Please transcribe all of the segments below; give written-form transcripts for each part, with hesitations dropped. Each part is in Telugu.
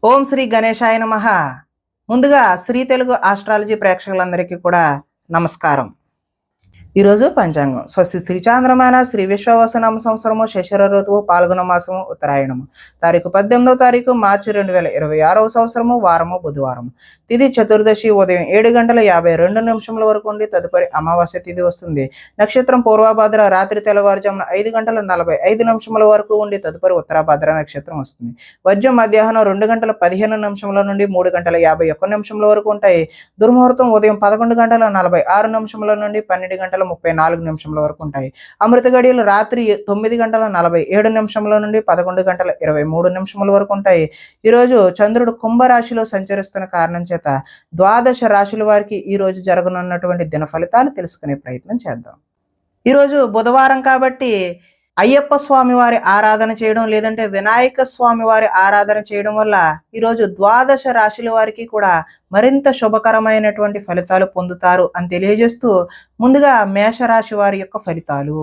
ఓం శ్రీ గణేశాయ నమః. ముందుగా శ్రీ తెలుగు ఆస్ట్రాలజీ ప్రేక్షకులందరికీ కూడా నమస్కారం. ఈరోజు పంచాంగం స్వస్తి శ్రీ చాంద్రమాన శ్రీ విశ్వవసనామ సంవత్సరము శశిర ఋతువు పాల్గొన మాసము ఉత్తరాయణము తారీఖు 18వ తారీఖు మార్చి 2026వ సంవత్సరము వారము బుధవారం. తిథి చతుర్దశి ఉదయం 7:52 వరకు ఉండి తదుపరి అమావాస్య తిథి వస్తుంది. నక్షత్రం పూర్వభాద్ర రాత్రి తెల్లవారుజామున 5:45 వరకు ఉండి తదుపరి ఉత్తరాభాద్ర నక్షత్రం వస్తుంది. వజ్రం మధ్యాహ్నం 2:15 నుండి 3:51 వరకు ఉంటాయి. దుర్ముహూర్తం ఉదయం 11:46 నుండి 12:34 వరకు ఉంటాయి. అమృత గడియలు రాత్రి 9:47 నుండి 11:23 వరకు ఉంటాయి. ఈరోజు చంద్రుడు కుంభరాశిలో సంచరిస్తున్న కారణం చేత ద్వాదశ రాశుల వారికి ఈ రోజు జరగనున్నటువంటి దిన ఫలితాలు తెలుసుకునే ప్రయత్నం చేద్దాం. ఈరోజు బుధవారం కాబట్టి అయ్యప్ప స్వామి వారి ఆరాధన చేయడం లేదంటే వినాయక స్వామి వారి ఆరాధన చేయడం వల్ల ఈరోజు ద్వాదశ రాశుల వారికి కూడా మరింత శుభకరమైనటువంటి ఫలితాలు పొందుతారు అని తెలియజేస్తూ ముందుగా మేషరాశి వారి యొక్క ఫలితాలు.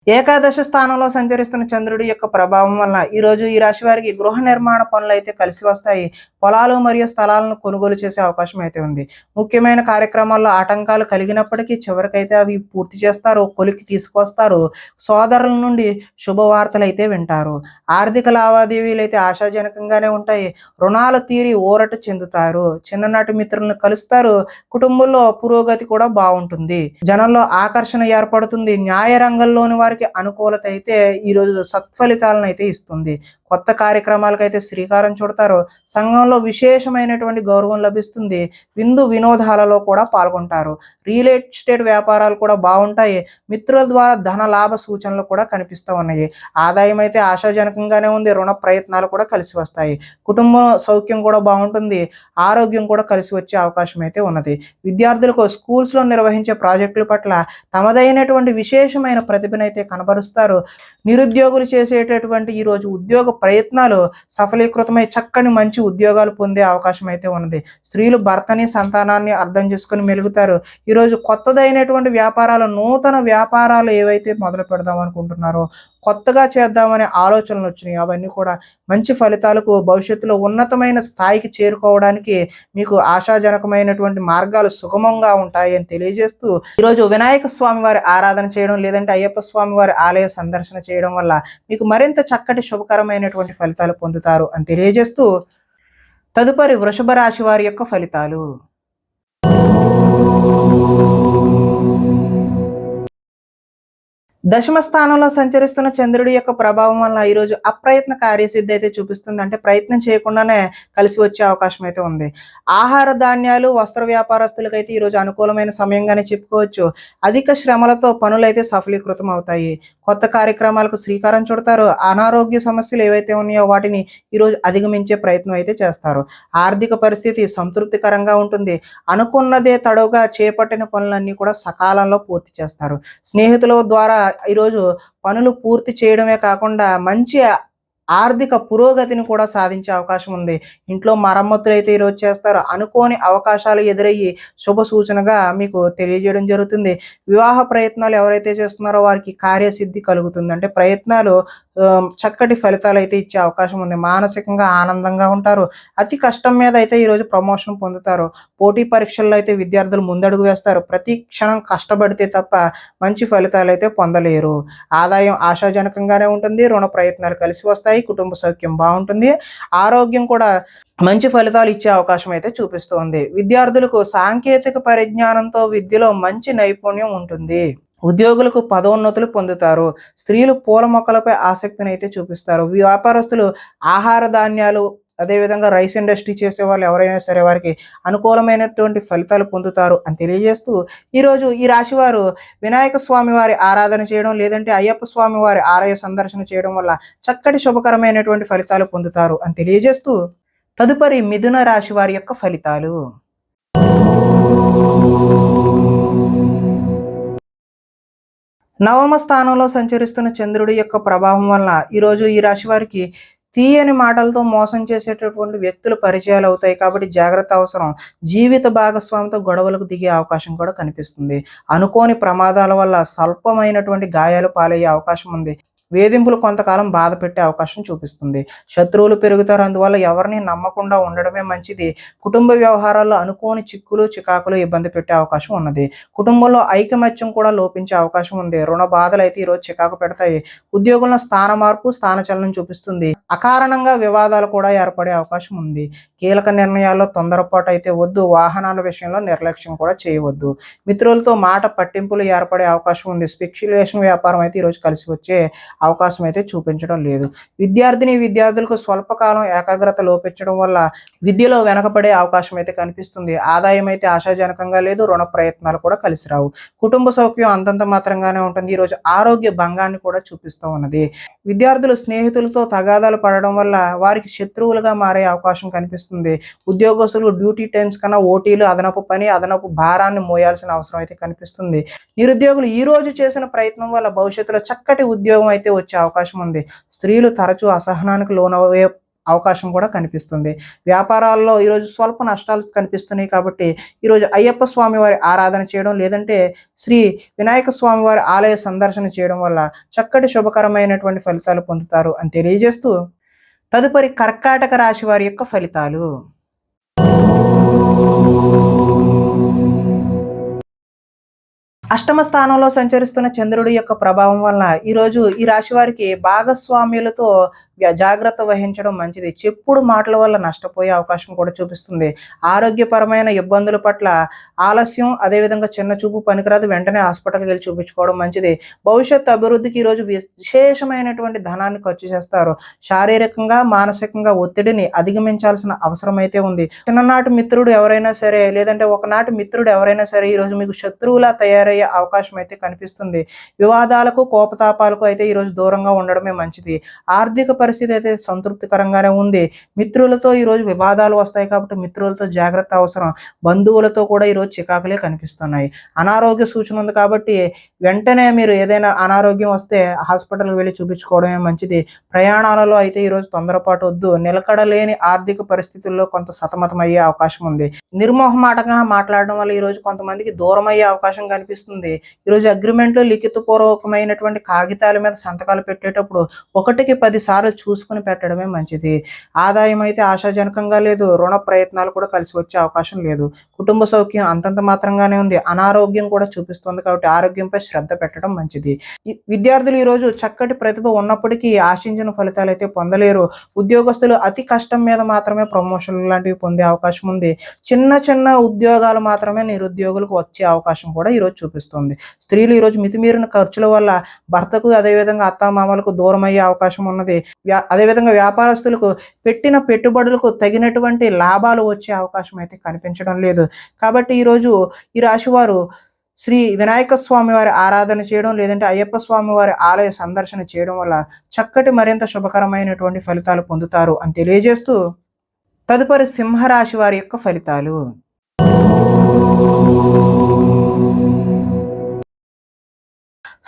ఏకాదశ స్థానంలో సంచరిస్తున్న చంద్రుడి యొక్క ప్రభావం వలన ఈరోజు ఈ రాశి వారికి గృహ నిర్మాణ పనులు అయితే కలిసి వస్తాయి. పొలాలు మరియు స్థలాలను కొనుగోలు చేసే అవకాశం అయితే ఉంది. ముఖ్యమైన కార్యక్రమాల్లో ఆటంకాలు కలిగినప్పటికీ చివరికైతే అవి పూర్తి చేస్తారు, కొలికి తీసుకొస్తారు. సోదరుల నుండి శుభవార్తలు అయితే వింటారు. ఆర్థిక లావాదేవీలు అయితే ఆశాజనకంగానే ఉంటాయి. రుణాలు తీరి ఊరట చెందుతారు. చిన్ననాటి మిత్రులను కలుస్తారు. కుటుంబంలో పురోగతి కూడా బాగుంటుంది. జనంలో ఆకర్షణ ఏర్పడుతుంది. న్యాయ రంగంలోని వారికి అనుకూలత అయితే ఈరోజు సత్ఫలితాలను అయితే ఇస్తుంది. కొత్త కార్యక్రమాలకైతే శ్రీకారం చుడతారు. సంఘంలో విశేషమైనటువంటి గౌరవం లభిస్తుంది. విందు వినోదాలలో కూడా పాల్గొంటారు. రియల్ ఎస్టేట్ వ్యాపారాలు కూడా బాగుంటాయి. మిత్రుల ద్వారా ధన లాభ సూచనలు కూడా కనిపిస్తూ ఉన్నాయి. ఆదాయం అయితే ఆశాజనకంగానే ఉంది. రుణ ప్రయత్నాలు కూడా కలిసి వస్తాయి. కుటుంబం సౌఖ్యం కూడా బాగుంటుంది. ఆరోగ్యం కూడా కలిసి వచ్చే అవకాశం అయితే ఉన్నది. విద్యార్థులకు స్కూల్స్లో నిర్వహించే ప్రాజెక్టుల పట్ల తమదైనటువంటి విశేషమైన ప్రతిభనైతే కనబరుస్తారు. నిరుద్యోగులు చేసేటటువంటి ఈరోజు ఉద్యోగ ప్రయత్నాలు సఫలీకృతమై చక్కని మంచి ఉద్యోగాలు పొందే అవకాశం అయితే ఉన్నది. స్త్రీలు భర్తని సంతానాన్ని అర్థం చేసుకుని మెలుగుతారు. ఈరోజు కొత్తదైనటువంటి వ్యాపారాలు, నూతన వ్యాపారాలు ఏవైతే మొదలు పెడదాం అనుకుంటున్నారో, కొత్తగా చేద్దామనే ఆలోచనలు వచ్చినాయి, అవన్నీ కూడా మంచి ఫలితాలకు, భవిష్యత్తులో ఉన్నతమైన స్థాయికి చేరుకోవడానికి మీకు ఆశాజనకమైనటువంటి మార్గాలు సుగమంగా ఉంటాయి అని తెలియజేస్తూ ఈరోజు వినాయక స్వామి వారి ఆరాధన చేయడం లేదంటే అయ్యప్ప స్వామి వారి ఆలయ సందర్శన చేయడం వల్ల మీకు మరింత చక్కటి శుభకరమైనటువంటి ఫలితాలు పొందుతారు అని తెలియజేస్తూ తదుపరి వృషభ రాశి వారి యొక్క ఫలితాలు. దశమ స్థానంలో సంచరిస్తున్న చంద్రుడి యొక్క ప్రభావం వల్ల ఈరోజు అప్రయత్న కార్యసిద్ధి అయితే చూపిస్తుంది. అంటే ప్రయత్నం చేయకుండానే కలిసి వచ్చే అవకాశం అయితే ఉంది. ఆహార ధాన్యాలు, వస్త్ర వ్యాపారస్తులకైతే ఈరోజు అనుకూలమైన సమయంగానే చెప్పుకోవచ్చు. అధిక శ్రమలతో పనులు అయితే సఫలీకృతం అవుతాయి. కొత్త కార్యక్రమాలకు శ్రీకారం చుడతారు. అనారోగ్య సమస్యలు ఏవైతే ఉన్నాయో వాటిని ఈరోజు అధిగమించే ప్రయత్నం అయితే చేస్తారు. ఆర్థిక పరిస్థితి సంతృప్తికరంగా ఉంటుంది. అనుకున్నదే తడవుగా చేపట్టిన పనులన్నీ కూడా సకాలంలో పూర్తి చేస్తారు. స్నేహితుల ద్వారా ఈరోజు పనులు పూర్తి చేయడమే కాకుండా మంచి ఆర్థిక పురోగతిని కూడా సాధించే అవకాశం ఉంది. ఇంట్లో మరమ్మతులు అయితే ఈరోజు చేస్తారు. అనుకోని అవకాశాలు ఎదురయ్యి శుభ సూచనగా మీకు తెలియజేయడం జరుగుతుంది. వివాహ ప్రయత్నాలు ఎవరైతే చేస్తున్నారో వారికి కార్యసిద్ధి కలుగుతుంది. అంటే ప్రయత్నాలు చక్కటి ఫలితాలు అయితే ఇచ్చే అవకాశం ఉంది. మానసికంగా ఆనందంగా ఉంటారు. అతి కష్టం మీద అయితే ఈరోజు ప్రమోషన్ పొందుతారు. పోటీ పరీక్షల్లో అయితే విద్యార్థులు ముందడుగు వేస్తారు. ప్రతి క్షణం కష్టపడితే తప్ప మంచి ఫలితాలు అయితే పొందలేరు. ఆదాయం ఆశాజనకంగానే ఉంటుంది. రుణ ప్రయత్నాలు కలిసి వస్తాయి. కుటుంబ సౌఖ్యం బాగుంటుంది. ఆరోగ్యం కూడా మంచి ఫలితాలు ఇచ్చే అవకాశం అయితే చూపిస్తోంది. విద్యార్థులకు సాంకేతిక పరిజ్ఞానంతో విద్యలో మంచి నైపుణ్యం ఉంటుంది. ఉద్యోగులకు పదోన్నతులు పొందుతారు. స్త్రీలు పూల మొక్కలపై ఆసక్తిని అయితే చూపిస్తారు. వ్యాపారస్తులు ఆహార ధాన్యాలు, అదేవిధంగా రైస్ ఇండస్ట్రీ చేసే వాళ్ళు ఎవరైనా సరే వారికి అనుకూలమైనటువంటి ఫలితాలు పొందుతారు అని తెలియజేస్తూ ఈరోజు ఈ రాశి వారు వినాయక స్వామి వారి ఆరాధన చేయడం లేదంటే అయ్యప్ప స్వామి వారి ఆలయ సందర్శన చేయడం వల్ల చక్కటి శుభకరమైనటువంటి ఫలితాలు పొందుతారు అని తెలియజేస్తూ తదుపరి మిథున రాశి వారి యొక్క ఫలితాలు. నవమ స్థానంలో సంచరిస్తున్న చంద్రుడి యొక్క ప్రభావం వలన ఈరోజు ఈ రాశి వారికి తీయని మాటలతో మోసం చేసేటటువంటి వ్యక్తుల పరిచయాలు అవుతాయి కాబట్టి జాగ్రత్త అవసరం. జీవిత భాగస్వామితో గొడవలకు దిగే అవకాశం కూడా కనిపిస్తుంది. అనుకోని ప్రమాదాల వల్ల స్వల్పమైనటువంటి గాయాలు పాలయ్యే అవకాశం ఉంది. వేధింపులు కొంతకాలం బాధ పెట్టే అవకాశం చూపిస్తుంది. శత్రువులు పెరుగుతారు. అందువల్ల ఎవరిని నమ్మకుండా ఉండడమే మంచిది. కుటుంబ వ్యవహారాల్లో అనుకోని చిక్కులు, చికాకులు ఇబ్బంది పెట్టే అవకాశం ఉన్నది. కుటుంబంలో ఐకమత్యం కూడా లోపించే అవకాశం ఉంది. రుణ బాధలు అయితే ఈరోజు చికాకు పెడతాయి. ఉద్యోగంలో స్థాన మార్పు, స్థానచలనం చూపిస్తుంది. అకారణంగా వివాదాలు కూడా ఏర్పడే అవకాశం ఉంది. కీలక నిర్ణయాల్లో తొందరపాటు అయితే వద్దు. వాహనాల విషయంలో నిర్లక్ష్యం కూడా చేయవద్దు. మిత్రులతో మాట పట్టింపులు ఏర్పడే అవకాశం ఉంది. స్పెక్యులేషన్ వ్యాపారం అయితే ఈరోజు కలిసి వచ్చే అవకాశం అయితే చూపించడం లేదు. విద్యార్థులకు స్వల్పకాలం ఏకాగ్రత లోపించడం వల్ల విద్యలో వెనకబడే అవకాశం అయితే కనిపిస్తుంది. ఆదాయం అయితే ఆశాజనకంగా లేదు. రుణ ప్రయత్నాలు కూడా కలిసి రావు. కుటుంబ సౌఖ్యం అంతంత మాత్రంగానే ఉంటుంది. ఈరోజు ఆరోగ్య భంగాన్ని కూడా చూపిస్తూ ఉన్నది. విద్యార్థులు స్నేహితులతో తగాదాలు పడడం వల్ల వారికి శత్రువులుగా మారే అవకాశం కనిపిస్తుంది. ఉద్యోగస్తులు డ్యూటీ టైమ్స్ కన్నా ఓటీలు, అదనపు పని, అదనపు భారాన్ని మోయాల్సిన అవసరం అయితే కనిపిస్తుంది. నిరుద్యోగులు ఈ రోజు చేసిన ప్రయత్నం వల్ల భవిష్యత్తులో చక్కటి ఉద్యోగం అయితే వచ్చే అవకాశం ఉంది. స్త్రీలు తరచూ అసహనానికి లోనయ్యే అవకాశం కూడా కనిపిస్తుంది. వ్యాపారాల్లో ఈరోజు స్వల్ప నష్టాలు కనిపిస్తున్నాయి కాబట్టి ఈరోజు అయ్యప్ప స్వామి వారి ఆరాధన చేయడం, లేదంటే శ్రీ వినాయక స్వామి వారి ఆలయ సందర్శన చేయడం వల్ల చక్కటి శుభకరమైనటువంటి ఫలితాలు పొందుతారు అని తెలియజేస్తూ, తదుపరి కర్కాటక రాశి వారి యొక్క ఫలితాలు. అష్టమ స్థానంలో సంచరిస్తున్న చంద్రుడి యొక్క ప్రభావం వలన ఈరోజు ఈ రాశి వారికి భాగస్వామ్యులతో జాగ్రత్త వహించడం మంచిది. చెప్పుడు మాటల వల్ల నష్టపోయే అవకాశం కూడా చూపిస్తుంది. ఆరోగ్యపరమైన ఇబ్బందుల పట్ల ఆలస్యం, అదేవిధంగా చిన్న చూపు పనికిరాదు. వెంటనే హాస్పిటల్కి వెళ్ళి చూపించుకోవడం మంచిది. భవిష్యత్తు అభివృద్ధికి ఈరోజు విశేషమైనటువంటి ధనాన్ని ఖర్చు చేస్తారు. శారీరకంగా, మానసికంగా ఒత్తిడిని అధిగమించాల్సిన అవసరం అయితే ఉంది. చిన్ననాటి మిత్రుడు ఎవరైనా సరే, లేదంటే ఒకనాటి మిత్రుడు ఎవరైనా సరే ఈరోజు మీకు శత్రువులా తయారయ్యే అవకాశం అయితే కనిపిస్తుంది. వివాదాలకు, కోపతాపాలకు అయితే ఈరోజు దూరంగా ఉండడమే మంచిది. ఆర్థిక పరిస్థితి అయితే సంతృప్తికరంగానే ఉంది. మిత్రులతో ఈరోజు వివాదాలు వస్తాయి కాబట్టి మిత్రులతో జాగ్రత్త అవసరం. బంధువులతో కూడా ఈరోజు చికాకులే కనిపిస్తున్నాయి. అనారోగ్య సూచన ఉంది కాబట్టి వెంటనే మీరు ఏదైనా అనారోగ్యం వస్తే హాస్పిటల్కి వెళ్ళి చూపించుకోవడమే మంచిది. ప్రయాణాలలో అయితే ఈరోజు తొందరపాటు వద్దు. నిలకడలేని ఆర్థిక పరిస్థితుల్లో కొంత సతమతమయ్యే అవకాశం ఉంది. నిర్మోహమాటంగా మాట్లాడడం వల్ల ఈరోజు కొంతమందికి దూరం అయ్యే అవకాశం కనిపిస్తుంది. ఈరోజు అగ్రిమెంట్లు, లిఖితపూర్వకమైనటువంటి కాగితాల మీద సంతకాలు పెట్టేటప్పుడు 1కి 10 సార్లు చూసుకుని పెట్టడమే మంచిది. ఆదాయం అయితే ఆశాజనకంగా లేదు. రుణ ప్రయత్నాలు కూడా కలిసి వచ్చే అవకాశం లేదు. కుటుంబ సౌఖ్యం అంతంత మాత్రంగానే ఉంది. అనారోగ్యం కూడా చూపిస్తుంది కాబట్టి ఆరోగ్యంపై శ్రద్ధ పెట్టడం మంచిది. విద్యార్థులు ఈరోజు చక్కటి ప్రతిభ ఉన్నప్పటికీ ఆశించిన ఫలితాలు అయితే పొందలేరు. ఉద్యోగస్తులు అతి కష్టం మీద మాత్రమే ప్రమోషన్లు లాంటివి పొందే అవకాశం ఉంది. చిన్న చిన్న ఉద్యోగాలు మాత్రమే నిరుద్యోగులకు వచ్చే అవకాశం కూడా ఈరోజు చూపిస్తుంది. స్త్రీలు ఈరోజు మితిమీరిన ఖర్చుల వల్ల భర్తకు, అదేవిధంగా అత్తామామలకు దూరం అయ్యే అవకాశం ఉన్నది. అదేవిధంగా వ్యాపారస్తులకు పెట్టిన పెట్టుబడులకు తగినటువంటి లాభాలు వచ్చే అవకాశం అయితే కనిపించడం లేదు. కాబట్టి ఈరోజు ఈ రాశి వారు శ్రీ వినాయక స్వామి వారి ఆరాధన చేయడం, లేదంటే అయ్యప్ప స్వామి వారి ఆలయ సందర్శన చేయడం వల్ల చక్కటి మరింత శుభకరమైనటువంటి ఫలితాలు పొందుతారు అని తెలియజేస్తూ, తదుపరి సింహరాశి వారి యొక్క ఫలితాలు.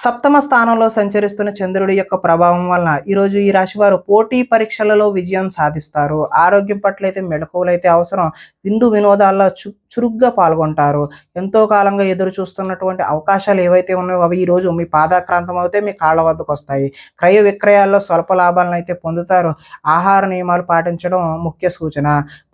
సప్తమ స్థానంలో సంచరిస్తున్న చంద్రుడి యొక్క ప్రభావం వలన ఈరోజు ఈ రాశి వారు పోటీ పరీక్షలలో విజయం సాధిస్తారు. ఆరోగ్యం పట్ల అయితే మెళకువలు అయితే అవసరం. విందు వినోదాల్లో చురుగ్గా పాల్గొంటారు. ఎంతో కాలంగా ఎదురు చూస్తున్నటువంటి అవకాశాలు ఏవైతే ఉన్నాయో అవి ఈరోజు మీ పాదాక్రాంతం అయితే మీ కాళ్ళ వద్దకు వస్తాయి. క్రయ విక్రయాల్లో స్వల్ప లాభాలను అయితే పొందుతారు. ఆహార నియమాలు పాటించడం ముఖ్య సూచన.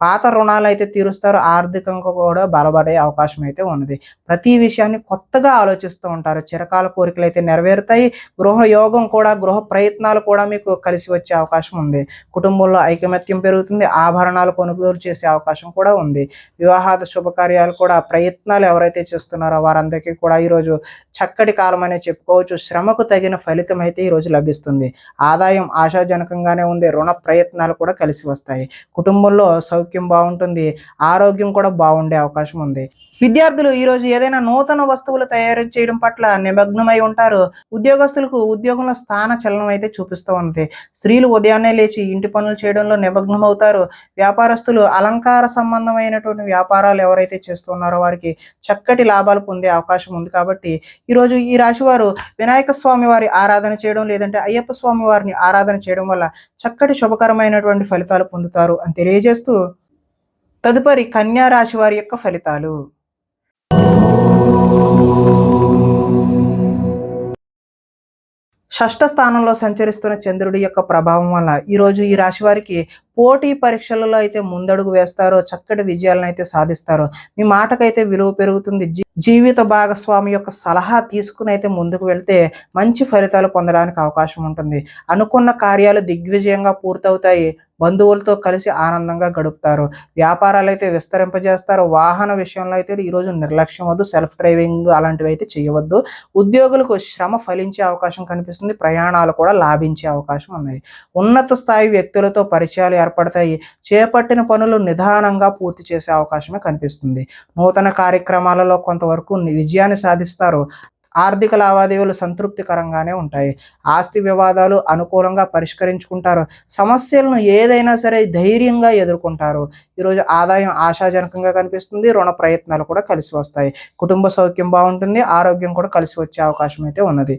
పాత రుణాలు అయితే తీరుస్తారు. ఆర్థికంగా కూడా బలపడే అవకాశం అయితే ఉన్నది. ప్రతి విషయాన్ని కొత్తగా ఆలోచిస్తూ ఉంటారు. చిరకాల కోరికలు అయితే నెరవేరుతాయి. గృహ యోగం కూడా, గృహ ప్రయత్నాలు కూడా మీకు కలిసి వచ్చే అవకాశం ఉంది. కుటుంబంలో ఐకమత్యం పెరుగుతుంది. ఆభరణాలు కొనుగోలు చేసే అవకాశం కూడా ఉంది. వివాహాద శుభకార్యాలు కూడా ప్రయత్నాలు ఎవరైతే చేస్తున్నారో వారందరికీ కూడా ఈరోజు చక్కటి కాలం అనే చెప్పుకోవచ్చు. శ్రమకు తగిన ఫలితం అయితే ఈరోజు లభిస్తుంది. ఆదాయం ఆశాజనకంగానే ఉంది. రుణ ప్రయత్నాలు కూడా కలిసి వస్తాయి. కుటుంబంలో సౌఖ్యం బాగుంటుంది. ఆరోగ్యం కూడా బాగుండే అవకాశం ఉంది. విద్యార్థులు ఈరోజు ఏదైనా నూతన వస్తువులు తయారు చేయడం పట్ల నిమగ్నమై ఉంటారు. ఉద్యోగస్తులకు ఉద్యోగంలో స్థాన చలనం అయితే చూపిస్తూ ఉంది. స్త్రీలు ఉదయాన్నే లేచి ఇంటి పనులు చేయడంలో నిమగ్నమవుతారు. వ్యాపారస్తులు అలంకార సంబంధమైనటువంటి వ్యాపారాలు ఎవరైతే చేస్తున్నారో వారికి చక్కటి లాభాలు పొందే అవకాశం ఉంది. కాబట్టి ఈరోజు ఈ రాశి వారు వినాయక స్వామి వారి ఆరాధన చేయడం, లేదంటే అయ్యప్ప స్వామి వారిని ఆరాధన చేయడం వల్ల చక్కటి శుభకరమైనటువంటి ఫలితాలు పొందుతారు అని తెలియజేస్తూ, తదుపరి కన్యా రాశి వారి యొక్క ఫలితాలు. షష్ఠ స్థానంలో సంచరిస్తున్న చంద్రుడి యొక్క ప్రభావం వల్ల ఈరోజు ఈ రాశి వారికి పోటీ పరీక్షలలో అయితే ముందడుగు వేస్తారో, చక్కటి విజయాలను అయితే సాధిస్తారో, మీ మాటకైతే విలువ పెరుగుతుంది. జీవిత భాగస్వామి యొక్క సలహా తీసుకుని అయితే ముందుకు వెళ్తే మంచి ఫలితాలు పొందడానికి అవకాశం ఉంటుంది. అనుకున్న కార్యాలు దిగ్విజయంగా పూర్తవుతాయి. బంధువులతో కలిసి ఆనందంగా గడుపుతారు. వ్యాపారాలు అయితే విస్తరింపజేస్తారు. వాహన విషయంలో అయితే ఈరోజు నిర్లక్ష్యం వద్దు. సెల్ఫ్ డ్రైవింగ్ అలాంటివి అయితే చేయవద్దు. ఉద్యోగులకు శ్రమ ఫలించే అవకాశం కనిపిస్తుంది. ప్రయాణాలు కూడా లాభించే అవకాశం ఉన్నాయి. ఉన్నత స్థాయి వ్యక్తులతో పరిచయాలు ఏర్పడతాయి. చేపట్టిన పనులు నిదానంగా పూర్తి చేసే అవకాశమే కనిపిస్తుంది. నూతన కార్యక్రమాలలో కొంతవరకు విజయాన్ని సాధిస్తారు. ఆర్థిక లావాదేవీలు సంతృప్తికరంగానే ఉంటాయి. ఆస్తి వివాదాలు అనుకూలంగా పరిష్కరించుకుంటారు. సమస్యలను ఏదైనా సరే ధైర్యంగా ఎదుర్కొంటారు. ఈరోజు ఆదాయం ఆశాజనకంగా కనిపిస్తుంది. రుణ ప్రయత్నాలు కూడా కలిసి వస్తాయి. కుటుంబ సౌఖ్యం బాగుంటుంది. ఆరోగ్యం కూడా కలిసి వచ్చే అవకాశం అయితే ఉన్నది.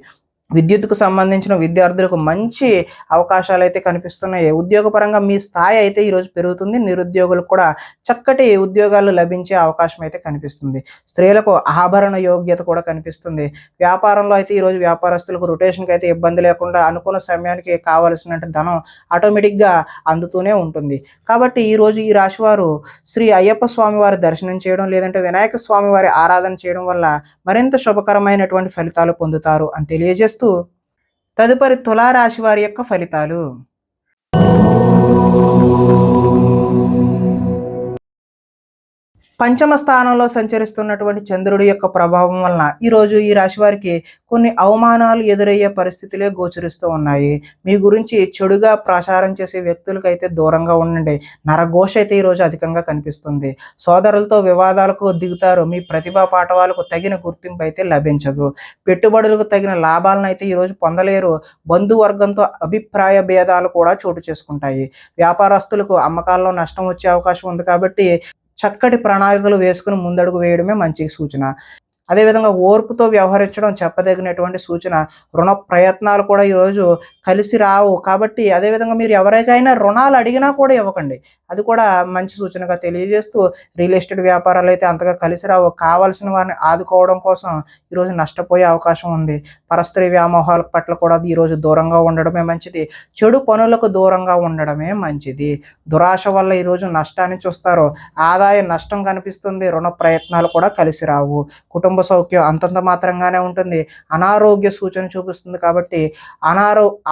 విద్యుత్కు సంబంధించిన విద్యార్థులకు మంచి అవకాశాలు అయితే కనిపిస్తున్నాయి. ఉద్యోగపరంగా మీ స్థాయి అయితే ఈరోజు పెరుగుతుంది. నిరుద్యోగులకు కూడా చక్కటి ఉద్యోగాలు లభించే అవకాశం అయితే కనిపిస్తుంది. స్త్రీలకు ఆభరణ యోగ్యత కూడా కనిపిస్తుంది. వ్యాపారంలో అయితే ఈరోజు వ్యాపారస్తులకు రొటేషన్కి అయితే ఇబ్బంది లేకుండా అనుకున్న సమయానికి కావలసిన ధనం ఆటోమేటిక్గా అందుతూనే ఉంటుంది. కాబట్టి ఈరోజు ఈ రాశివారు శ్రీ అయ్యప్ప స్వామి వారి దర్శనం చేయడం, లేదంటే వినాయక స్వామి వారి ఆరాధన చేయడం వల్ల మరింత శుభకరమైనటువంటి ఫలితాలు పొందుతారు అని తెలియజేస్తూ, తదుపరి తులారాశి వారి యొక్క ఫలితాలు. పంచమ స్థానంలో సంచరిస్తున్నటువంటి చంద్రుడి యొక్క ప్రభావం వలన ఈరోజు ఈ రాశి వారికి కొన్ని అవమానాలు ఎదురయ్యే పరిస్థితులే గోచరిస్తూ ఉన్నాయి. మీ గురించి చెడుగా ప్రచారం చేసే వ్యక్తులకైతే దూరంగా ఉండండి. నరఘోష అయితే ఈరోజు అధికంగా కనిపిస్తుంది. సోదరులతో వివాదాలకు దిగుతారు. మీ ప్రతిభా పాఠవాలకు తగిన గుర్తింపు అయితే లభించదు. పెట్టుబడులకు తగిన లాభాలను అయితే ఈరోజు పొందలేరు. బంధువర్గంతో అభిప్రాయ భేదాలు కూడా చోటు చేసుకుంటాయి. వ్యాపారస్తులకు అమ్మకాల్లో నష్టం వచ్చే అవకాశం ఉంది. కాబట్టి చక్కటి ప్రణాళికలు వేసుకుని ముందడుగు వేయడమే మంచి సూచన. అదేవిధంగా ఓర్పుతో వ్యవహరించడం చెప్పదగినటువంటి సూచన. రుణ ప్రయత్నాలు కూడా ఈరోజు కలిసి రావు. కాబట్టి అదేవిధంగా మీరు ఎవరికైనా రుణాలు అడిగినా కూడా ఇవ్వకండి. అది కూడా మంచి సూచనగా తెలియజేస్తూ, రియల్ ఎస్టేట్ వ్యాపారాలు అయితే అంతగా కలిసి రావు. కావాల్సిన వారిని ఆదుకోవడం కోసం ఈరోజు నష్టపోయే అవకాశం ఉంది. పరస్త్రీ వ్యామోహాల పట్ల కూడా ఈరోజు దూరంగా ఉండడమే మంచిది. చెడు పనులకు దూరంగా ఉండడమే మంచిది. దురాశ వల్ల ఈరోజు నష్టాన్ని చూస్తారు. ఆదాయ నష్టం కనిపిస్తుంది. రుణ ప్రయత్నాలు కూడా కలిసి రావు. కుటుంబ సౌఖ్యం అంతంత మాత్రంగానే ఉంటుంది. అనారోగ్య సూచన చూపిస్తుంది. కాబట్టి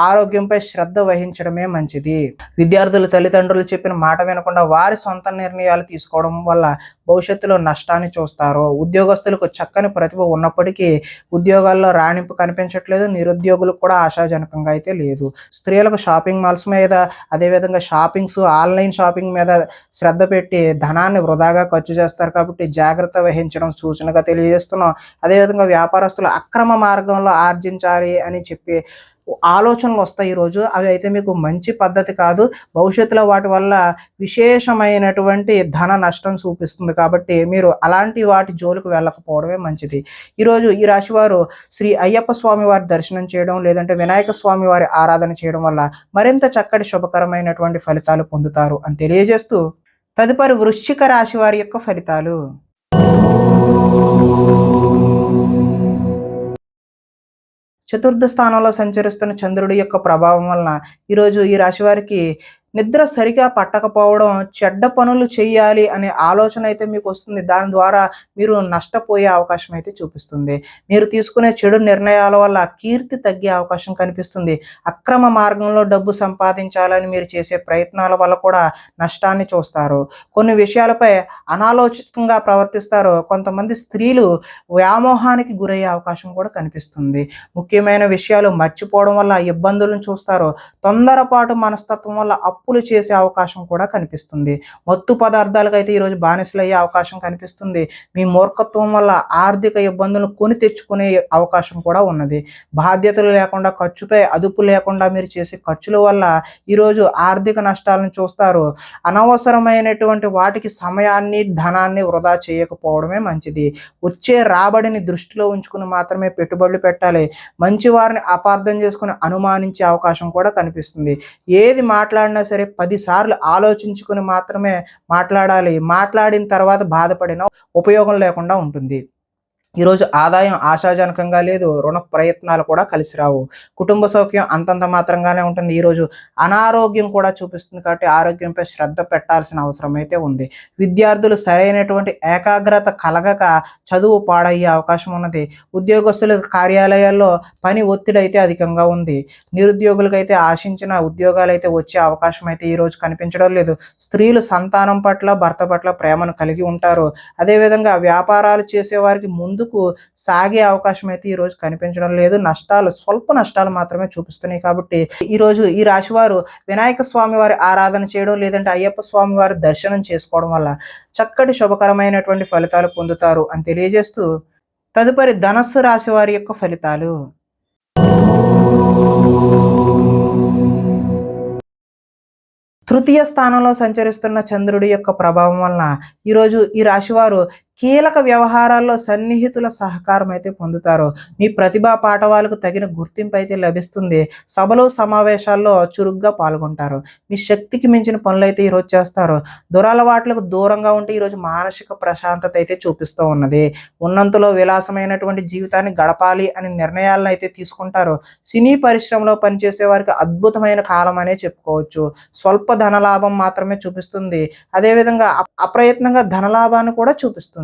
ఆరోగ్యంపై శ్రద్ధ వహించడమే మంచిది. విద్యార్థులు తల్లిదండ్రులు చెప్పిన మాట వినకుండా వారి సొంత నిర్ణయాలు తీసుకోవడం వల్ల భవిష్యత్తులో నష్టాన్ని చూస్తారు. ఉద్యోగస్తులకు చక్కని ప్రతిభ ఉన్నప్పటికీ ఉద్యోగాల్లో రాణింపు కనిపించట్లేదు. నిరుద్యోగులకు కూడా ఆశాజనకంగా అయితే లేదు. స్త్రీలకు షాపింగ్ మాల్స్ మీద, అదేవిధంగా ఆన్లైన్ షాపింగ్ మీద శ్రద్ధ పెట్టి ధనాన్ని వృధాగా ఖర్చు చేస్తారు. కాబట్టి జాగ్రత్త వహించడం సూచనగా తెలియజేస్తున్నాం. అదేవిధంగా వ్యాపారస్తులు అక్రమ మార్గంలో ఆర్జించాలి అని చెప్పి ఆలోచనలు వస్తాయి ఈరోజు. అవి అయితే మీకు మంచి పద్ధతి కాదు. భవిష్యత్తులో వాటి వల్ల విశేషమైనటువంటి ధన నష్టం చూపిస్తుంది. కాబట్టి మీరు అలాంటి వాటి జోలికి వెళ్ళకపోవడమే మంచిది. ఈరోజు ఈ రాశి వారు శ్రీ అయ్యప్ప స్వామి వారి దర్శనం చేయడం, లేదంటే వినాయక స్వామి వారి ఆరాధన చేయడం వల్ల మరింత చక్కటి శుభకరమైనటువంటి ఫలితాలు పొందుతారు అని తెలియజేస్తూ, తదుపరి వృశ్చిక రాశి వారి యొక్క ఫలితాలు. చతుర్థ స్థానంలో సంచరిస్తున్న చంద్రుడి యొక్క ప్రభావం వలన ఈరోజు ఈ రాశి వారికి నిద్ర సరిగా పట్టకపోవడం, చెడ్డ పనులు చేయాలి అనే ఆలోచన అయితే మీకు వస్తుంది. దాని ద్వారా మీరు నష్టపోయే అవకాశం అయితే చూపిస్తుంది. మీరు తీసుకునే చెడు నిర్ణయాల వల్ల కీర్తి తగ్గే అవకాశం కనిపిస్తుంది. అక్రమ మార్గంలో డబ్బు సంపాదించాలని మీరు చేసే ప్రయత్నాల వల్ల కూడా నష్టాన్ని చూస్తారు. కొన్ని విషయాలపై అనాలోచితంగా ప్రవర్తిస్తారు. కొంతమంది స్త్రీలు వ్యామోహానికి గురయ్యే అవకాశం కూడా కనిపిస్తుంది. ముఖ్యమైన విషయాలు మర్చిపోవడం వల్ల ఇబ్బందులను చూస్తారు. తొందరపాటు మనస్తత్వం వల్ల అప్పులు చేసే అవకాశం కూడా కనిపిస్తుంది. మత్తు పదార్థాలకైతే ఈరోజు బానిసలయ్యే అవకాశం కనిపిస్తుంది. మీ మూర్ఖత్వం వల్ల ఆర్థిక ఇబ్బందులను కొని తెచ్చుకునే అవకాశం కూడా ఉన్నది. బాధ్యతలు లేకుండా ఖర్చుపై అదుపు లేకుండా మీరు చేసే ఖర్చుల వల్ల ఈరోజు ఆర్థిక నష్టాలను చూస్తారు. అనవసరమైనటువంటి వాటికి సమయాన్ని, ధనాన్ని వృధా చేయకపోవడమే మంచిది. వచ్చే రాబడిని దృష్టిలో ఉంచుకుని మాత్రమే పెట్టుబడులు పెట్టాలి. మంచి వారిని అపార్థం చేసుకుని అనుమానించే అవకాశం కూడా కనిపిస్తుంది. ఏది మాట్లాడినా సరే 10 సార్లు ఆలోచించుకుని మాత్రమే మాట్లాడాలి. మాట్లాడిన తర్వాత బాధపడినా ఉపయోగం లేకుండా ఉంటుంది. ఈరోజు ఆదాయం ఆశాజనకంగా లేదు. రుణ ప్రయత్నాలు కూడా కలిసి రావు. కుటుంబ సౌఖ్యం అంతంత మాత్రంగానే ఉంటుంది. ఈరోజు అనారోగ్యం కూడా చూపిస్తుంది కాబట్టి ఆరోగ్యంపై శ్రద్ధ పెట్టాల్సిన అవసరం అయితే ఉంది. విద్యార్థులు సరైనటువంటి ఏకాగ్రత కలగక చదువు పాడయ్యే అవకాశం ఉన్నది. ఉద్యోగస్తుల కార్యాలయాల్లో పని ఒత్తిడి అయితే అధికంగా ఉంది. నిరుద్యోగులకైతే ఆశించిన ఉద్యోగాలు అయితే వచ్చే అవకాశం అయితే ఈరోజు కనిపించడం లేదు. స్త్రీలు సంతానం పట్ల, భర్త పట్ల ప్రేమను కలిగి ఉంటారు. అదేవిధంగా వ్యాపారాలు చేసేవారికి ముందుకు సాగే అవకాశం అయితే ఈరోజు కనిపించడం లేదు. స్వల్ప నష్టాలు మాత్రమే చూపిస్తున్నాయి. కాబట్టి ఈరోజు ఈ రాశి వారు వినాయక స్వామి వారి ఆరాధన చేయడం, లేదంటే అయ్యప్ప స్వామి వారి దర్శనం చేసుకోవడం వల్ల చక్కటి శుభకరమైనటువంటి ఫలితాలు పొందుతారు అని తెలియజేస్తూ, తదుపరి ధనస్సు రాశి వారి యొక్క ఫలితాలు. తృతీయ స్థానంలో సంచరిస్తున్న చంద్రుడి యొక్క ప్రభావం వలన ఈరోజు ఈ రాశివారు కీలక వ్యవహారాల్లో సన్నిహితుల సహకారం అయితే పొందుతారు. మీ ప్రతిభా పాఠవాలకు తగిన గుర్తింపు అయితే లభిస్తుంది. సభలు సమావేశాల్లో చురుగ్గా పాల్గొంటారు. మీ శక్తికి మించిన పనులు అయితే ఈరోజు చేస్తారు. దురలవాట్లకు దూరంగా ఉంటే ఈరోజు మానసిక ప్రశాంతత అయితే చూపిస్తూ ఉన్నది. ఉన్నంతలో విలాసమైనటువంటి జీవితాన్ని గడపాలి అని నిర్ణయాలను అయితే తీసుకుంటారు. సినీ పరిశ్రమలో పనిచేసే వారికి అద్భుతమైన కాలం అనే చెప్పుకోవచ్చు. స్వల్ప ధనలాభం మాత్రమే చూపిస్తుంది. అదేవిధంగా అప్రయత్నంగా ధనలాభాన్ని కూడా చూపిస్తుంది.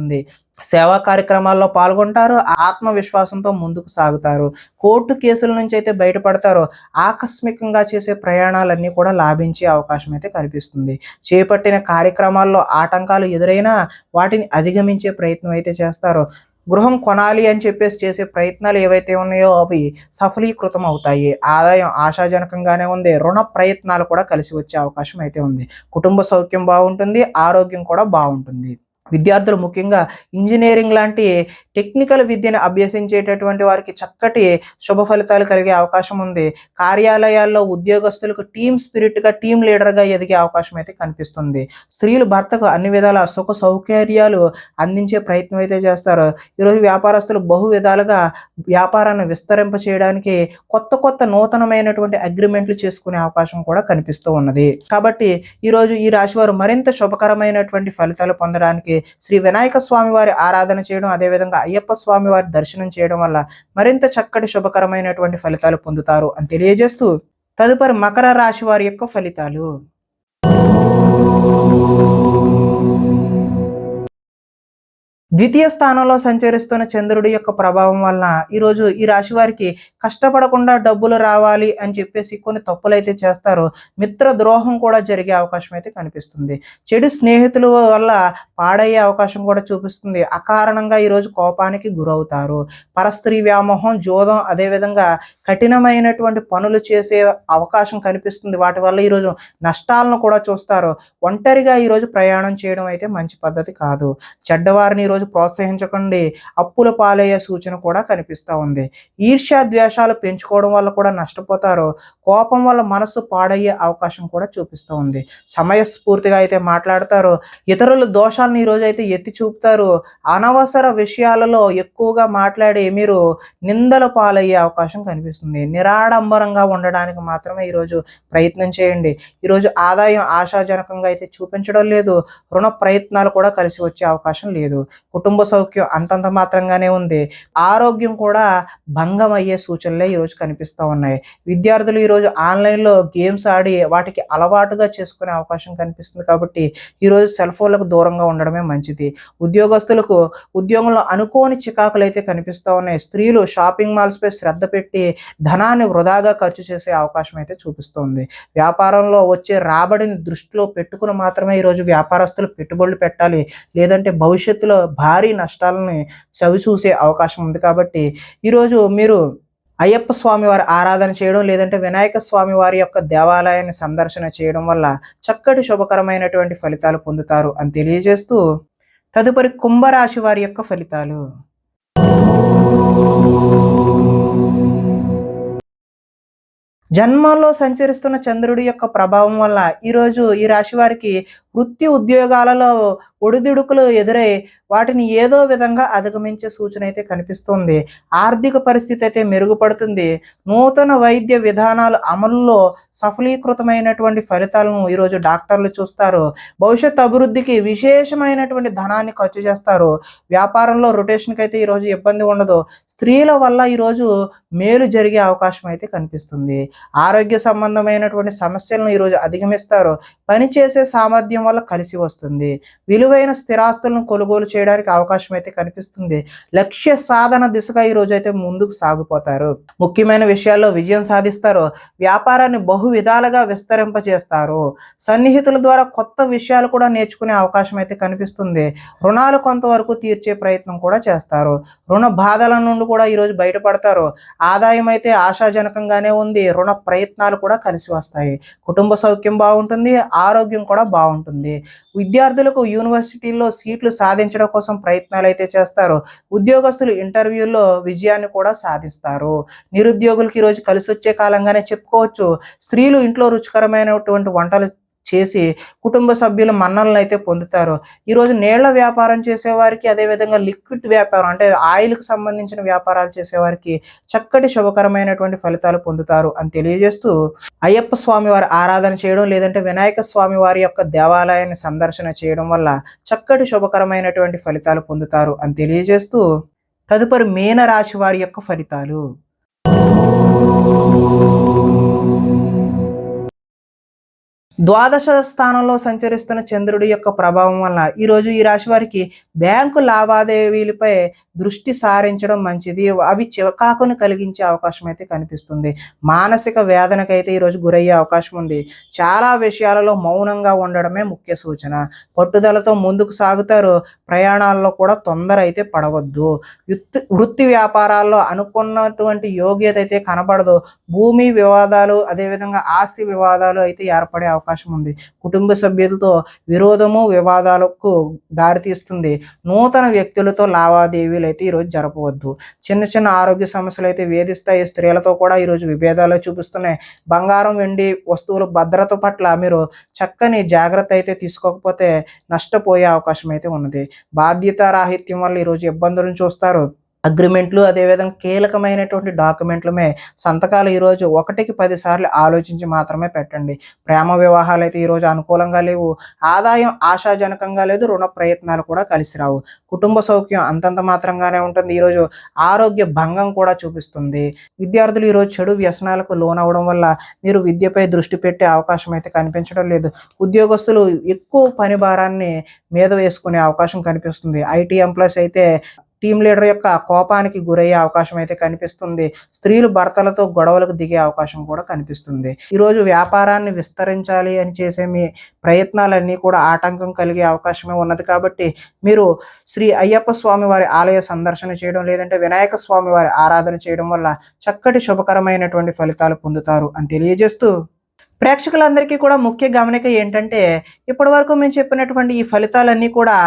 సేవా కార్యక్రమాల్లో పాల్గొంటారు. ఆత్మవిశ్వాసంతో ముందుకు సాగుతారు. కోర్టు కేసుల నుంచి అయితే బయటపడతారు. ఆకస్మికంగా చేసే ప్రయాణాలన్నీ కూడా లాభించే అవకాశం అయితే కనిపిస్తుంది. చేపట్టిన కార్యక్రమాల్లో ఆటంకాలు ఎదురైనా వాటిని అధిగమించే ప్రయత్నం అయితే చేస్తారు. గృహం కొనాలి అని చెప్పేసి చేసే ప్రయత్నాలు ఏవైతే ఉన్నాయో అవి సఫలీకృతం అవుతాయి. ఆదాయం ఆశాజనకంగానే ఉంది. రుణ ప్రయత్నాలు కూడా కలిసి వచ్చే అవకాశం అయితే ఉంది. కుటుంబ సౌఖ్యం బాగుంటుంది. ఆరోగ్యం కూడా బాగుంటుంది. విద్యార్థులు ముఖ్యంగా ఇంజనీరింగ్ లాంటి టెక్నికల్ విద్యను అభ్యసించేటటువంటి వారికి చక్కటి శుభ ఫలితాలు కలిగే అవకాశం ఉంది. కార్యాలయాల్లో ఉద్యోగస్తులకు టీమ్ స్పిరిట్గా, టీమ్ లీడర్గా ఎదిగే అవకాశం అయితే కనిపిస్తుంది. స్త్రీలు భర్తకు అన్ని విధాల సుఖ సౌకర్యాలు అందించే ప్రయత్నం అయితే చేస్తారు. ఈరోజు వ్యాపారస్తులు బహు విధాలుగా వ్యాపారాన్ని విస్తరింప చేయడానికి కొత్త నూతనమైనటువంటి అగ్రిమెంట్లు చేసుకునే అవకాశం కూడా కనిపిస్తూ ఉన్నది. కాబట్టి ఈరోజు ఈ రాశి వారు మరింత శుభకరమైనటువంటి ఫలితాలు పొందడానికి శ్రీ వినాయక స్వామి వారి ఆరాధన చేయడం, అదేవిధంగా అయ్యప్ప స్వామి వారి దర్శనం చేయడం వల్ల మరింత చక్కటి శుభకరమైనటువంటి ఫలితాలు పొందుతారు అని తెలియజేస్తూ, తదుపరి మకర రాశి వారి యొక్క ఫలితాలు. ద్వితీయ స్థానంలో సంచరిస్తున్న చంద్రుడి యొక్క ప్రభావం వలన ఈరోజు ఈ రాశి వారికి కష్టపడకుండా డబ్బులు రావాలి అని చెప్పేసి కొన్ని తప్పులైతే చేస్తారు. మిత్ర ద్రోహం కూడా జరిగే అవకాశం అయితే కనిపిస్తుంది. చెడు స్నేహితుల వల్ల పాడయ్యే అవకాశం కూడా చూపిస్తుంది. అకారణంగా ఈరోజు కోపానికి గురవుతారు. పరస్త్రీ వ్యామోహం, జోదం, అదేవిధంగా కఠినమైనటువంటి పనులు చేసే అవకాశం కనిపిస్తుంది. వాటి వల్ల ఈరోజు నష్టాలను కూడా చూస్తారు. ఒంటరిగా ఈరోజు ప్రయాణం చేయడం అయితే మంచి పద్ధతి కాదు. చెడ్డవారిని ఈరోజు ప్రోత్సహించకండి. అప్పుల పాలయ్యే సూచన కూడా కనిపిస్తూ ఉంది. ఈర్ష్య ద్వేషాలు పెంచుకోవడం వల్ల కూడా నష్టపోతారు. కోపం వల్ల మనసు పాడయ్యే అవకాశం కూడా చూపిస్తూ ఉంది. సమయస్ఫూర్తిగా అయితే మాట్లాడతారు. ఇతరుల దోషాలను ఈరోజు అయితే ఎత్తి చూపుతారు. అనవసర విషయాలలో ఎక్కువగా మాట్లాడి మీరు నిందల పాలయ్యే అవకాశం కనిపిస్తుంది. నిరాడంబరంగా ఉండడానికి మాత్రమే ఈరోజు ప్రయత్నం చేయండి. ఈరోజు ఆదాయం ఆశాజనకంగా అయితే చూపించడం లేదు. రుణ ప్రయత్నాలు కూడా కలిసి వచ్చే అవకాశం లేదు. కుటుంబ సౌఖ్యం అంతంత మాత్రంగానే ఉంది. ఆరోగ్యం కూడా భంగం అయ్యే సూచనలే ఈరోజు కనిపిస్తూ ఉన్నాయి. విద్యార్థులు ఈరోజు ఆన్లైన్లో గేమ్స్ ఆడి వాటికి అలవాటుగా చేసుకునే అవకాశం కనిపిస్తుంది. కాబట్టి ఈరోజు సెల్ ఫోన్లకు దూరంగా ఉండడమే మంచిది. ఉద్యోగస్తులకు ఉద్యోగంలో అనుకోని చికాకులు అయితే కనిపిస్తూ ఉన్నాయి. స్త్రీలు షాపింగ్ మాల్స్పై శ్రద్ధ పెట్టి ధనాన్ని వృధాగా ఖర్చు చేసే అవకాశం అయితే చూపిస్తుంది. వ్యాపారంలో వచ్చే రాబడిని దృష్టిలో పెట్టుకుని మాత్రమే ఈరోజు వ్యాపారస్తులు పెట్టుబడులు పెట్టాలి. లేదంటే భవిష్యత్తులో భారీ నష్టాలని చవిచూసే అవకాశం ఉంది. కాబట్టి ఈరోజు మీరు అయ్యప్ప స్వామి వారి ఆరాధన చేయడం లేదంటే వినాయక స్వామి వారి యొక్క దేవాలయాన్ని సందర్శన చేయడం వల్ల చక్కటి శుభకరమైనటువంటి ఫలితాలు పొందుతారు అని తెలియజేస్తూ తదుపరి కుంభరాశి వారి యొక్క ఫలితాలు. జన్మంలో సంచరిస్తున్న చంద్రుడి యొక్క ప్రభావం వల్ల ఈరోజు ఈ రాశి వారికి వృత్తి ఉద్యోగాలలో ఒడిదుడుకులు ఎదురై వాటిని ఏదో విధంగా అధిగమించే సూచన అయితే కనిపిస్తుంది. ఆర్థిక పరిస్థితి అయితే మెరుగుపడుతుంది. నూతన వైద్య విధానాలు అమలులో సఫలీకృతమైనటువంటి ఫలితాలను ఈరోజు డాక్టర్లు చూస్తారు. భవిష్యత్ అభివృద్ధికి విశేషమైనటువంటి ధనాన్ని ఖర్చు చేస్తారు. వ్యాపారంలో రొటేషన్కి అయితే ఈరోజు ఇబ్బంది ఉండదు. స్త్రీల వల్ల ఈరోజు మేలు జరిగే అవకాశం అయితే కనిపిస్తుంది. ఆరోగ్య సంబంధమైనటువంటి సమస్యలను ఈరోజు అధిగమిస్తారు. పనిచేసే సామర్థ్యం వల్ల కలిసి వస్తుంది. విలువైన స్థిరాస్తులను కొనుగోలు చేయడానికి అవకాశం అయితే కనిపిస్తుంది. లక్ష్య సాధన దిశగా ఈ రోజు అయితే ముందుకు సాగిపోతారు. ముఖ్యమైన విషయాల్లో విజయం సాధిస్తారు. వ్యాపారాన్ని బహు విధాలుగా విస్తరింపజేస్తారు. సన్నిహితుల ద్వారా కొత్త విషయాలు కూడా నేర్చుకునే అవకాశం అయితే కనిపిస్తుంది. రుణాలు కొంతవరకు తీర్చే ప్రయత్నం కూడా చేస్తారు. రుణ బాధల నుండి కూడా ఈరోజు బయటపడతారు. ఆదాయం అయితే ఆశాజనకంగానే ఉంది. రుణ ప్రయత్నాలు కూడా కలిసి వస్తాయి. కుటుంబ సౌఖ్యం బాగుంటుంది. ఆరోగ్యం కూడా బాగుంటుంది. విద్యార్థులకు యూనివర్సిటీల్లో సీట్లు సాధించడం కోసం ప్రయత్నాలు అయితే చేస్తారు. ఉద్యోగస్తులు ఇంటర్వ్యూల్లో విజయాన్ని కూడా సాధిస్తారు. నిరుద్యోగులకి ఈరోజు కలిసి వచ్చే కాలంగానే చెప్పుకోవచ్చు. స్త్రీలు ఇంట్లో రుచికరమైనటువంటి వంటలు చేసి కుటుంబ సభ్యుల మన్నలను అయితే పొందుతారు. ఈరోజు నీళ్ల వ్యాపారం చేసేవారికి, అదేవిధంగా లిక్విడ్ వ్యాపారం అంటే ఆయిల్కి సంబంధించిన వ్యాపారాలు చేసేవారికి చక్కటి శుభకరమైనటువంటి ఫలితాలు పొందుతారు అని తెలియజేస్తూ అయ్యప్ప స్వామి వారి ఆరాధన చేయడం లేదంటే వినాయక స్వామి వారి యొక్క దేవాలయాన్ని సందర్శన చేయడం వల్ల చక్కటి శుభకరమైనటువంటి ఫలితాలు పొందుతారు అని తెలియజేస్తూ తదుపరి మీన రాశి వారి యొక్క ఫలితాలు. ద్వాదశ స్థానంలో సంచరిస్తున్న చంద్రుడి యొక్క ప్రభావం వల్ల ఈరోజు ఈ రాశి వారికి బ్యాంకు లావాదేవీలపై దృష్టి సారించడం మంచిది. అవి చికాకును కలిగించే అవకాశం అయితే కనిపిస్తుంది. మానసిక వేదనకైతే ఈరోజు గురయ్యే అవకాశం ఉంది. చాలా విషయాలలో మౌనంగా ఉండడమే ముఖ్య సూచన. పట్టుదలతో ముందుకు సాగుతారు. ప్రయాణాల్లో కూడా తొందర అయితే పడవద్దు. వృత్తి వ్యాపారాల్లో అనుకున్నటువంటి యోగ్యత అయితే కనబడదు. భూమి వివాదాలు, అదేవిధంగా ఆస్తి వివాదాలు అయితే ఏర్పడే అవకాశం ఉంది. కుటుంబ సభ్యులతో విరోధము, వివాదాలకు దారితీస్తుంది. నూతన వ్యక్తులతో లావాదేవీలు అయితే ఈరోజు జరపవద్దు. చిన్న చిన్న ఆరోగ్య సమస్యలు అయితే వేధిస్తాయి. స్త్రీలతో కూడా ఈరోజు విభేదాలు చూపిస్తున్నాయి. బంగారం, వెండి వస్తువుల భద్రత పట్ల మీరు చక్కని జాగ్రత్త అయితే తీసుకోకపోతే నష్టపోయే అవకాశం అయితే ఉన్నది. బాధ్యతారాహిత్యం వల్ల ఈరోజు ఇబ్బందులను చూస్తారు. అగ్రిమెంట్లు, అదేవిధంగా కీలకమైనటువంటి డాక్యుమెంట్లమే సంతకాలు ఈరోజు 1కి 10 సార్లు ఆలోచించి మాత్రమే పెట్టండి. ప్రేమ వివాహాలు అయితే ఈరోజు అనుకూలంగా లేవు. ఆదాయం ఆశాజనకంగా లేదు. రుణ ప్రయత్నాలు కూడా కలిసి రావు. కుటుంబ సౌఖ్యం అంతంత మాత్రంగానే ఉంటుంది. ఈరోజు ఆరోగ్య భంగం కూడా చూపిస్తుంది. విద్యార్థులు ఈరోజు చెడు వ్యసనాలకు లోనవడం వల్ల మీరు విద్యపై దృష్టి పెట్టే అవకాశం అయితే కనిపించడం లేదు. ఉద్యోగస్తులు ఎక్కువ పని భారాన్ని మీద వేసుకునే అవకాశం కనిపిస్తుంది. ఐటీ ఎంప్లాయీస్ అయితే టీమ్ లీడర్ యొక్క కోపానికి గురయ్యే అవకాశం అయితే కనిపిస్తుంది. స్త్రీలు భర్తలతో గొడవలకు దిగే అవకాశం కూడా కనిపిస్తుంది. ఈరోజు వ్యాపారాన్ని విస్తరించాలి అని చేసే మీ ప్రయత్నాలన్నీ కూడా ఆటంకం కలిగే అవకాశమే ఉన్నది. కాబట్టి మీరు శ్రీ అయ్యప్ప స్వామి వారి ఆలయ సందర్శన చేయడం లేదంటే వినాయక స్వామి వారి ఆరాధన చేయడం వల్ల చక్కటి శుభకరమైనటువంటి ఫలితాలు పొందుతారు అని తెలియజేస్తూ ప్రేక్షకులందరికీ కూడా ముఖ్య గమనిక ఏంటంటే ఇప్పటి వరకు మేము చెప్పినటువంటి ఈ ఫలితాలన్నీ కూడా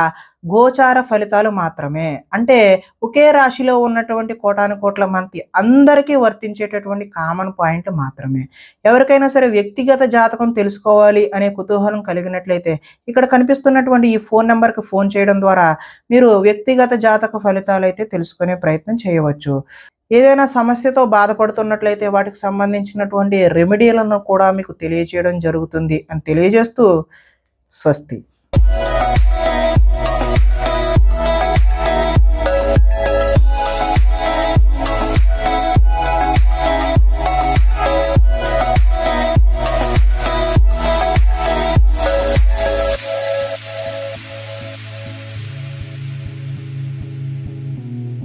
గోచార ఫలితాలు మాత్రమే. అంటే ఒకే రాశిలో ఉన్నటువంటి కోటాను కోట్ల మంది అందరికీ వర్తించేటటువంటి కామన్ పాయింట్ మాత్రమే. ఎవరికైనా సరే వ్యక్తిగత జాతకం తెలుసుకోవాలి అనే కుతూహలం కలిగినట్లయితే ఇక్కడ కనిపిస్తున్నటువంటి ఈ ఫోన్ నెంబర్కి ఫోన్ చేయడం ద్వారా మీరు వ్యక్తిగత జాతక ఫలితాలు అయితే తెలుసుకునే ప్రయత్నం చేయవచ్చు. ఏదైనా సమస్యతో బాధపడుతున్నట్లయితే వాటికి సంబంధించినటువంటి రెమెడీలను కూడా మీకు తెలియజేయడం జరుగుతుంది అని తెలియజేస్తూ స్వస్తి.